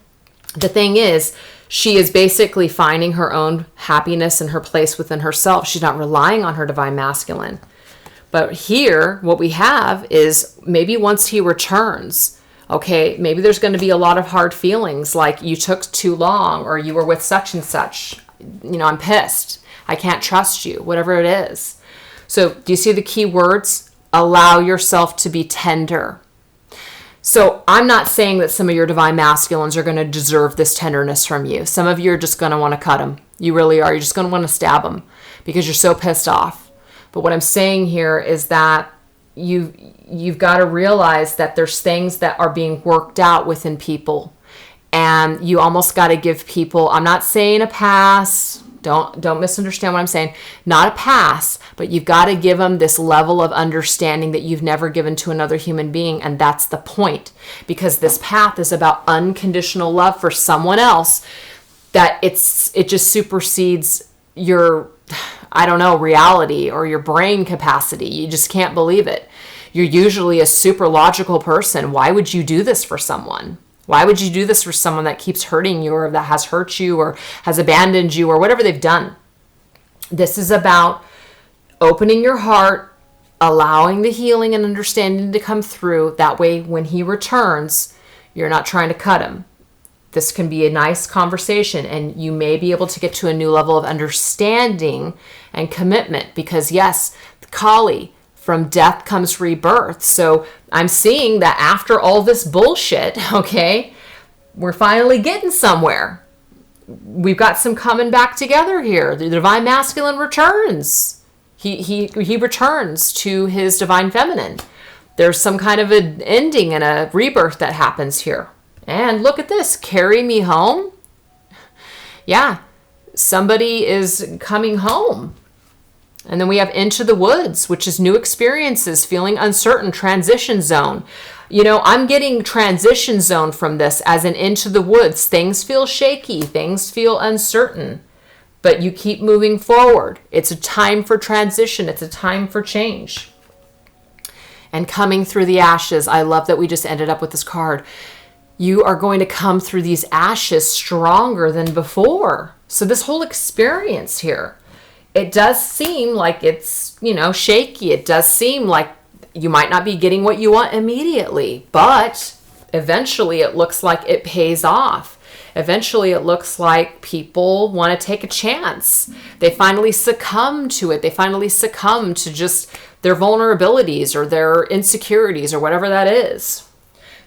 The thing is, she is basically finding her own happiness and her place within herself. She's not relying on her divine masculine. But here, what we have is maybe once he returns, okay, maybe there's going to be a lot of hard feelings, like you took too long, or you were with such and such. I'm pissed. I can't trust you, whatever it is. So do you see the key words? Allow yourself to be tender. So I'm not saying that some of your divine masculines are going to deserve this tenderness from you. Some of you are just going to want to cut them. You really are. You're just going to want to stab them because you're so pissed off. But what I'm saying here is that you've got to realize that there's things that are being worked out within people, and you almost got to give people, I'm not saying a pass, don't misunderstand what I'm saying, not a pass, but you've got to give them this level of understanding that you've never given to another human being. And that's the point, because this path is about unconditional love for someone else, that it just supersedes your, reality or your brain capacity. You just can't believe it. You're usually a super logical person. Why would you do this for someone? Why would you do this for someone that keeps hurting you, or that has hurt you, or has abandoned you, or whatever they've done? This is about opening your heart, allowing the healing and understanding to come through. That way, when he returns, you're not trying to cut him. This can be a nice conversation, and you may be able to get to a new level of understanding and commitment, because yes, Kali, from death comes rebirth. So I'm seeing that after all this bullshit, okay, we're finally getting somewhere. We've got some coming back together here. The divine masculine returns. He returns to his divine feminine. There's some kind of an ending and a rebirth that happens here. And look at this, carry me home. Yeah, somebody is coming home. And then we have into the woods, which is new experiences, feeling uncertain, transition zone. I'm getting transition zone from this as an into the woods. Things feel shaky, things feel uncertain, but you keep moving forward. It's a time for transition. It's a time for change. And coming through the ashes, I love that we just ended up with this card. You are going to come through these ashes stronger than before. So this whole experience here, it does seem like it's, shaky. It does seem like you might not be getting what you want immediately, but eventually it looks like it pays off. Eventually it looks like people want to take a chance. They finally succumb to it. They finally succumb to just their vulnerabilities or their insecurities or whatever that is.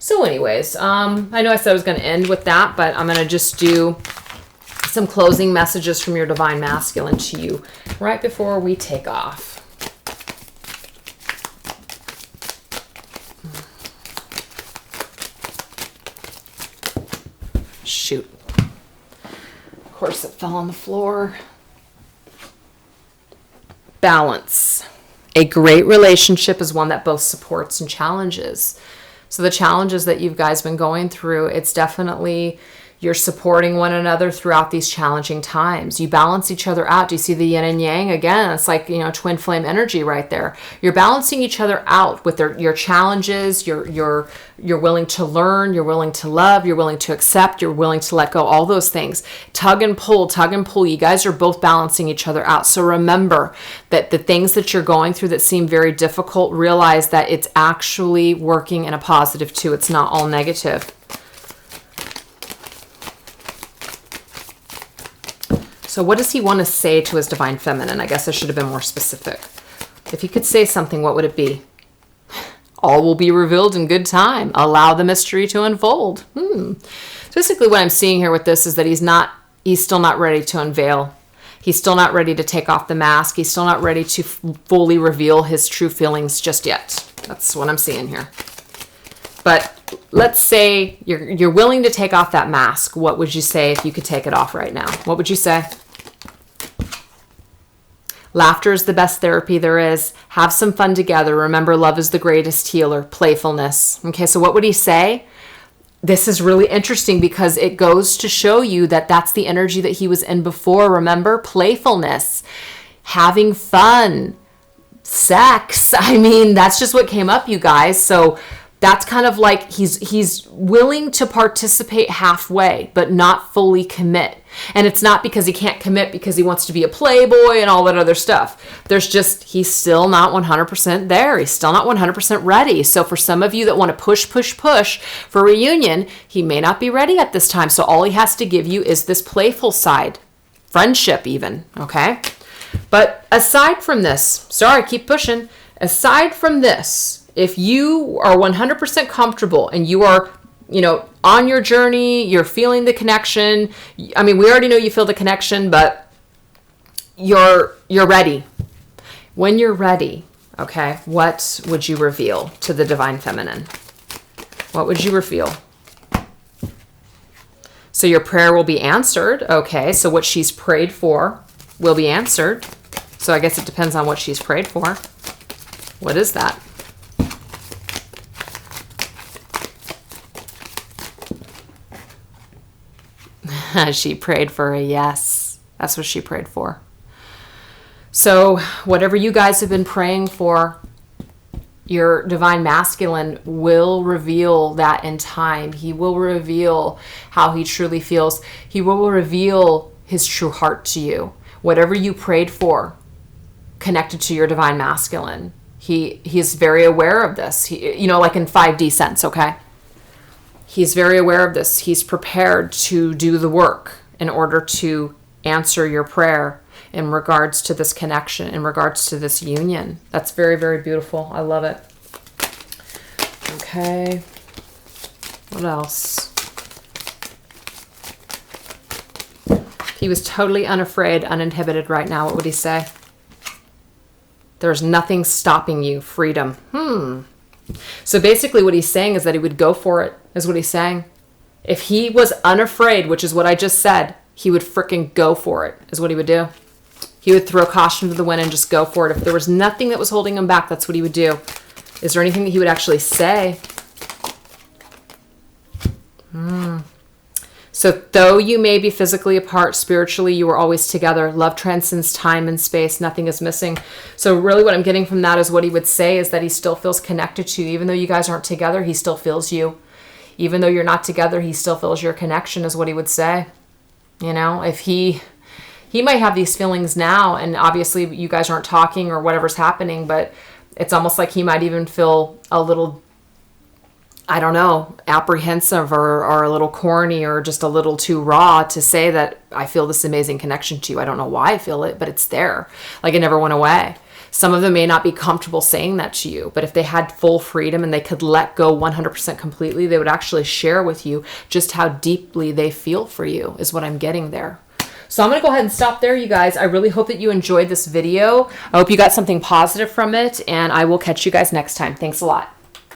So anyways, I know I said I was going to end with that, but I'm going to just do some closing messages from your divine masculine to you right before we take off. Shoot. Of course, it fell on the floor. Balance. A great relationship is one that both supports and challenges. So the challenges that you guys been going through, it's definitely, You're supporting one another throughout these challenging times. You balance each other out. Do you see the yin and yang again? It's like, twin flame energy right there. You're balancing each other out with your challenges. You're willing to learn. You're willing to love. You're willing to accept. You're willing to let go. All those things. Tug and pull, tug and pull. You guys are both balancing each other out. So remember that the things that you're going through that seem very difficult, realize that it's actually working in a positive too. It's not all negative. So what does he want to say to his divine feminine? I guess I should have been more specific. If he could say something, what would it be? All will be revealed in good time. Allow the mystery to unfold. So basically what I'm seeing here with this is that he's still not ready to unveil. He's still not ready to take off the mask. He's still not ready to fully reveal his true feelings just yet. That's what I'm seeing here. But let's say you're willing to take off that mask. What would you say if you could take it off right now? What would you say? Laughter is the best therapy there is. Have some fun together. Remember, love is the greatest healer. Playfulness. Okay, so what would he say? This is really interesting because it goes to show you that that's the energy that he was in before. Remember, playfulness, having fun, sex. I mean, that's just what came up, you guys. So that's kind of like he's willing to participate halfway, but not fully commit. And it's not because he can't commit because he wants to be a playboy and all that other stuff. He's still not 100% there. He's still not 100% ready. So for some of you that want to push for reunion, he may not be ready at this time. So all he has to give you is this playful side, friendship even, okay? But aside from this, sorry, keep pushing. Aside from this, if you are 100% comfortable and you are, on your journey, you're feeling the connection. I mean, we already know you feel the connection, but you're ready. When you're ready, okay, what would you reveal to the divine feminine? What would you reveal? So your prayer will be answered. Okay, so what she's prayed for will be answered. So I guess it depends on what she's prayed for. What is that? She prayed for a yes. That's what she prayed for. So whatever you guys have been praying for, your divine masculine will reveal that in time. He will reveal how he truly feels. He will reveal his true heart to you. Whatever you prayed for, connected to your divine masculine, he's very aware of this. Like in 5D sense, okay? He's very aware of this. He's prepared to do the work in order to answer your prayer in regards to this connection, in regards to this union. That's very, very beautiful. I love it. Okay. What else? If he was totally unafraid, uninhibited right now, what would he say? There's nothing stopping you. Freedom. So basically what he's saying is that he would go for it, is what he's saying. If he was unafraid, which is what I just said, he would freaking go for it, is what he would do. He would throw caution to the wind and just go for it. If there was nothing that was holding him back, that's what he would do. Is there anything that he would actually say? So though you may be physically apart, spiritually, you are always together. Love transcends time and space. Nothing is missing. So really what I'm getting from that is what he would say is that he still feels connected to you. Even though you guys aren't together, he still feels you. Even though you're not together, he still feels your connection, is what he would say. If he might have these feelings now, and obviously you guys aren't talking or whatever's happening, but it's almost like he might even feel a little, I don't know, apprehensive or a little corny or just a little too raw to say that I feel this amazing connection to you. I don't know why I feel it, but it's there. Like it never went away. Some of them may not be comfortable saying that to you, but if they had full freedom and they could let go 100% completely, they would actually share with you just how deeply they feel for you, is what I'm getting there. So I'm going to go ahead and stop there, you guys. I really hope that you enjoyed this video. I hope you got something positive from it, and I will catch you guys next time. Thanks a lot.